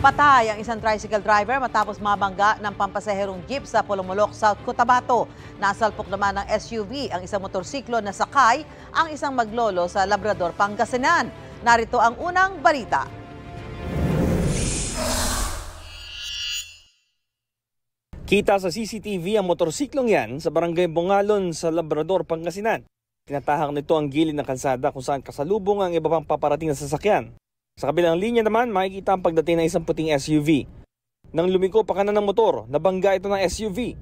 Patay ang isang tricycle driver matapos mabangga ng pampasaherong jeep sa Polomolok, South Cotabato. Nasalpok naman ng SUV ang isang motorsiklo na sakay ang isang maglolo sa Labrador, Pangasinan. Narito ang unang balita. Kita sa CCTV ang motorsiklong yan sa barangay Bongalon sa Labrador, Pangasinan. Tinatahak nito ang gilid ng kalsada kung saan kasalubong ang iba pang paparating na sasakyan. Sa kabilang linya naman, makikita ang pagdating ng isang puting SUV. Nang lumiko pa kanan ng motor, nabangga ito ng SUV.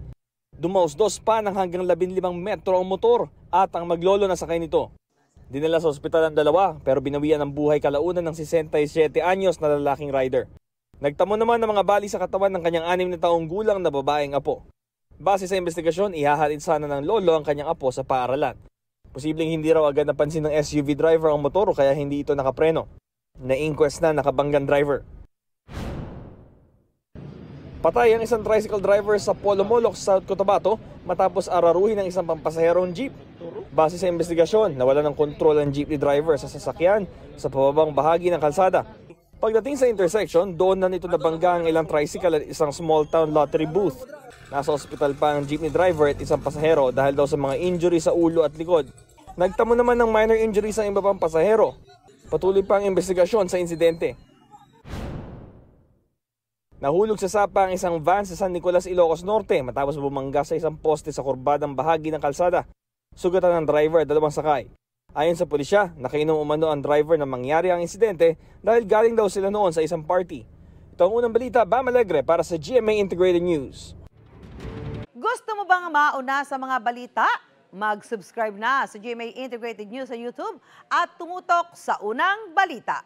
Dumaos-dos pa ng hanggang 15 metro ang motor at ang maglolo na sakay nito. Dinala sa ospital ang dalawa pero binawian ng buhay kalaunan ng 67 anyos na lalaking rider. Nagtamo naman ng mga bali sa katawan ng kanyang 6 na taong gulang na babaeng apo. Base sa investigasyon, ihahatid sana ng lolo ang kanyang apo sa paaralan. Posibleng hindi raw agad napansin ng SUV driver ang motor kaya hindi ito nakapreno. Na-inquest na nakabanggang driver. Patay ang isang tricycle driver sa Polomolok, South Cotabato matapos araruhin ng isang pampasaherong jeep. Base sa investigasyon, nawala ng kontrol ang jeepney driver sa sasakyan sa pababang bahagi ng kalsada. Pagdating sa intersection, doon na nito nabangga ang ilang tricycle at isang small town lottery booth. Nasa ospital pa ang jeepney driver at isang pasahero dahil daw sa mga injury sa ulo at likod. Nagtamo naman ng minor injury sa iba pang pasahero. Patuloy pa ang investigasyon sa insidente. Nahulog sa sapa ang isang van sa San Nicolas, Ilocos Norte matapos bumangga sa isang poste sa kurbadang bahagi ng kalsada. Sugatan ng driver at 2 sakay. Ayon sa pulisya, nakainom umano ang driver na mangyari ang insidente dahil galing daw sila noon sa isang party. Ito ang unang balita, Bam Alegre para sa GMA Integrated News. Gusto mo bang mauna sa mga balita? Mag-subscribe na sa GMA Integrated News sa YouTube at tumutok sa unang balita.